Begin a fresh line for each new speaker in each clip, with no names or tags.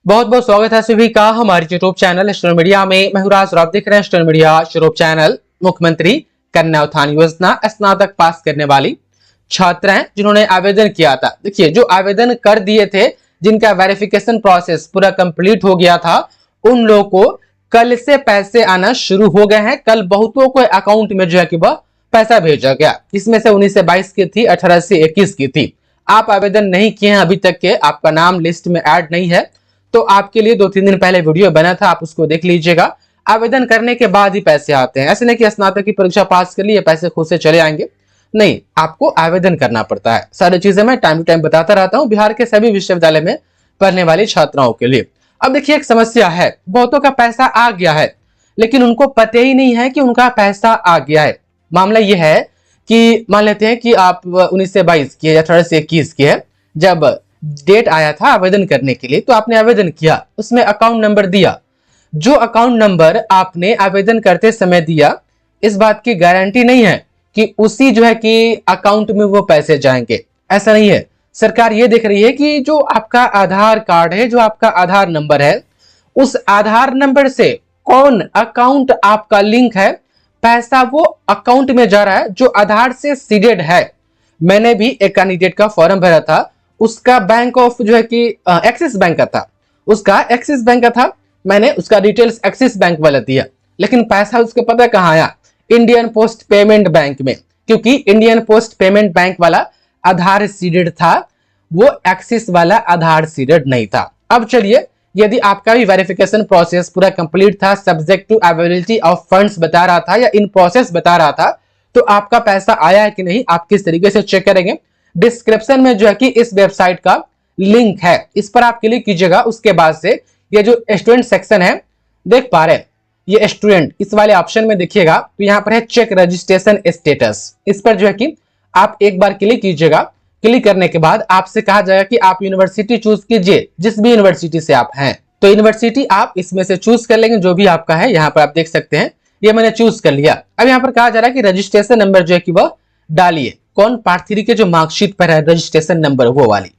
बहुत बहुत स्वागत है सभी का हमारे यूट्यूब चैनल स्टूडेंट मीडिया में। मैं हूं राज और आप देख रहे हैं स्टूडेंट मीडिया यूट्यूब चैनल। मुख्यमंत्री कन्या उत्थान योजना स्नातक पास करने वाली छात्र हैं जिन्होंने आवेदन किया था। देखिए, जो आवेदन कर दिए थे, जिनका वेरिफिकेशन प्रोसेस पूरा कंप्लीट हो गया था, उन लोगों को कल से पैसे आना शुरू हो गए हैं। कल बहुतों को अकाउंट में जो है कि वह पैसा भेजा गया। इसमें से 19 से 22 की थी, 18 से 21 की थी। आप आवेदन नहीं किए हैं अभी तक के, आपका नाम लिस्ट में ऐड नहीं है, तो आपके लिए 2-3 दिन पहले वीडियो बना था, आप उसको देख लीजिएगा। आवेदन करने के बाद ही पैसे आते हैं। ऐसे नहीं कि स्नातक की परीक्षा पास कर लिए पैसे खुद से चले आएंगे, नहीं, आपको आवेदन करना पड़ता है। सारी चीजें मैं टाइम टू टाइम बताता रहता हूं बिहार के सभी विश्वविद्यालय में पढ़ने वाली छात्राओं के लिए। अब देखिए, एक समस्या है, बहुतों का पैसा आ गया है लेकिन उनको पता ही नहीं है कि उनका पैसा आ गया है। मामला यह है कि मान लेते हैं कि आप 19 से 22 की है या 18 से 21 की है, जब डेट आया था आवेदन करने के लिए तो आपने आवेदन किया, उसमें अकाउंट नंबर दिया। जो अकाउंट नंबर आपने आवेदन करते समय दिया, इस बात की गारंटी नहीं है कि उसी जो है कि अकाउंट में वो पैसे जाएंगे। ऐसा नहीं है। सरकार ये देख रही है कि जो आपका आधार कार्ड है, जो आपका आधार नंबर है, उस आधार नंबर से कौन अकाउंट आपका लिंक है, पैसा वो अकाउंट में जा रहा है जो आधार से सीडेड है। मैंने भी एक कैंडिडेट का फॉर्म भरा था, उसका बैंक ऑफ जो है कि एक्सिस बैंक का था, उसका एक्सिस बैंक का था। मैंने उसका डिटेल्स एक्सिस बैंक वाला दिया, लेकिन पैसा उसको पता कहां आया, इंडियन पोस्ट पेमेंट बैंक में, क्योंकि इंडियन पोस्ट पेमेंट बैंक वाला आधार सीडेड था, वो एक्सिस वाला आधार सीडेड नहीं था। अब चलिए, यदि आपका भी वेरिफिकेशन प्रोसेस पूरा कंप्लीट था, subject to availability of funds बता रहा था या इन प्रोसेस बता रहा था, तो आपका पैसा आया है कि नहीं, आप किस तरीके से चेक करेंगे। डिस्क्रिप्शन में जो है कि इस वेबसाइट का लिंक है, इस पर आप क्लिक कीजिएगा। उसके बाद से ये जो स्टूडेंट सेक्शन है, देख पा रहे हैं, ये स्टूडेंट इस वाले ऑप्शन में देखिएगा तो यहाँ पर है चेक रजिस्ट्रेशन स्टेटस। इस पर जो है कि आप एक बार क्लिक कीजिएगा। क्लिक करने के बाद आपसे कहा जाएगा कि आप यूनिवर्सिटी चूज कीजिए, जिस भी यूनिवर्सिटी से आप हैं। तो यूनिवर्सिटी आप इसमें से चूज कर लेंगे जो भी आपका है। यहाँ पर आप देख सकते हैं, ये मैंने चूज कर लिया। अब यहाँ पर कहा जा रहा है कि रजिस्ट्रेशन नंबर जो है कि वह डालिए। कौन? पार्ट 3 के जो मार्कशीट पर है रजिस्ट्रेशन नंबर, वो वाली।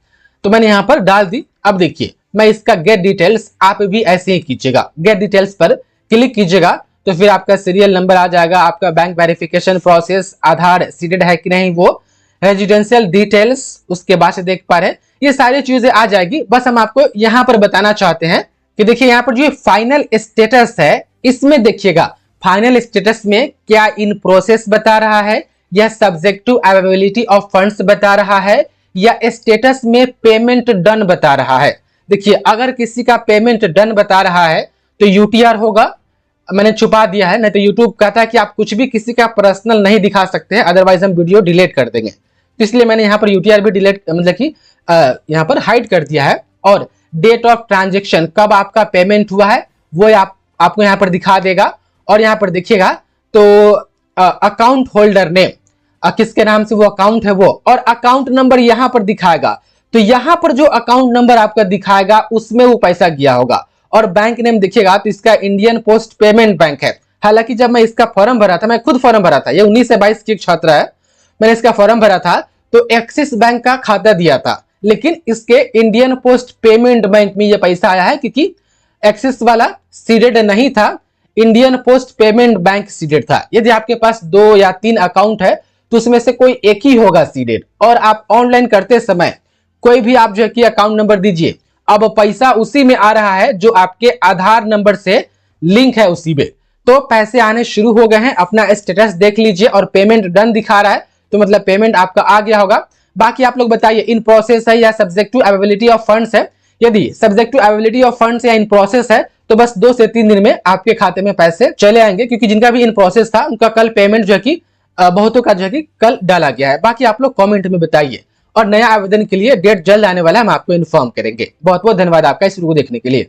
तो मैंने यहाँ पर डाल दी। अब देखिए, मैं इसका गेट डिटेल्स, आप भी ऐसे ही कीजिएगा। गेट डिटेल्स पर क्लिक कीजिएगा तो फिर आपका सीरियल नंबर आ जाएगा, आपका बैंक वेरिफिकेशन प्रोसेस, आधार सीडेड है कि नहीं, वो रेजिडेंशियल डिटेल्स, उसके बाद से देख पा रहे हैं ये सारी चीजें आ जाएगी। बस हम आपको यहाँ पर बताना चाहते हैं कि देखिए, यहाँ पर जो फाइनल स्टेटस है, इसमें देखिएगा फाइनल स्टेटस में क्या इन प्रोसेस बता रहा है, या subject to availability of funds बता रहा है, या स्टेटस में पेमेंट डन बता रहा है। देखिए, अगर किसी का पेमेंट डन बता रहा है तो यूटीआर होगा। मैंने छुपा दिया है, नहीं तो यूट्यूब कहता है कि आप कुछ भी किसी का पर्सनल नहीं दिखा सकते हैं, अदरवाइज हम वीडियो डिलीट कर देंगे। तो इसलिए मैंने यहाँ पर यूटीआर भी डिलीट, मतलब कि यहाँ पर हाइड कर दिया है। और डेट ऑफ ट्रांजेक्शन, कब आपका पेमेंट हुआ है, वो आपको यहाँ पर दिखा देगा। और यहाँ पर देखिएगा तो अकाउंट होल्डर नेम, किसके नाम से वो अकाउंट है वो, और अकाउंट नंबर यहाँ पर दिखाएगा। तो यहाँ पर जो अकाउंट नंबर आपका दिखाएगा उसमें वो पैसा गया होगा। और बैंक नेम देखिएगा तो इसका इंडियन पोस्ट पेमेंट बैंक है। हालांकि जब मैं इसका फॉर्म भरा था, मैं खुद फॉर्म भरा था, ये 19 से 22 की एक छात्र है, मैंने इसका फॉर्म भरा था तो एक्सिस बैंक का खाता दिया था, लेकिन इसके इंडियन पोस्ट पेमेंट बैंक में ये पैसा आया है क्योंकि एक्सिस वाला सीडेड नहीं था, Indian post payment bank seeded था। यदि आपके पास 2 या 3 अकाउंट है तो उसमें से कोई एक ही होगा सीडेड। और आप ऑनलाइन करते समय कोई भी आप जो है कि अकाउंट नंबर दीजिए, अब पैसा उसी में आ रहा है जो आपके आधार नंबर से लिंक है उसी में, तो पैसे आने शुरू हो गए हैं। अपना स्टेटस देख लीजिए और पेमेंट डन दिखा रहा है तो मतलब पेमेंट आपका आ गया होगा। बाकी आप लोग बताइए, इन प्रोसेस है या subject to availability of funds है। यदि subject to availability of funds या इन प्रोसेस है तो बस 2 से 3 दिन में आपके खाते में पैसे चले आएंगे, क्योंकि जिनका भी इन प्रोसेस था उनका कल पेमेंट जो है कि बहुतों का जो है कि कल डाला गया है। बाकी आप लोग कमेंट में बताइए, और नया आवेदन के लिए डेट जल्द आने वाला है, हम आपको इन्फॉर्म करेंगे। बहुत बहुत धन्यवाद आपका इस वीडियो को देखने के लिए।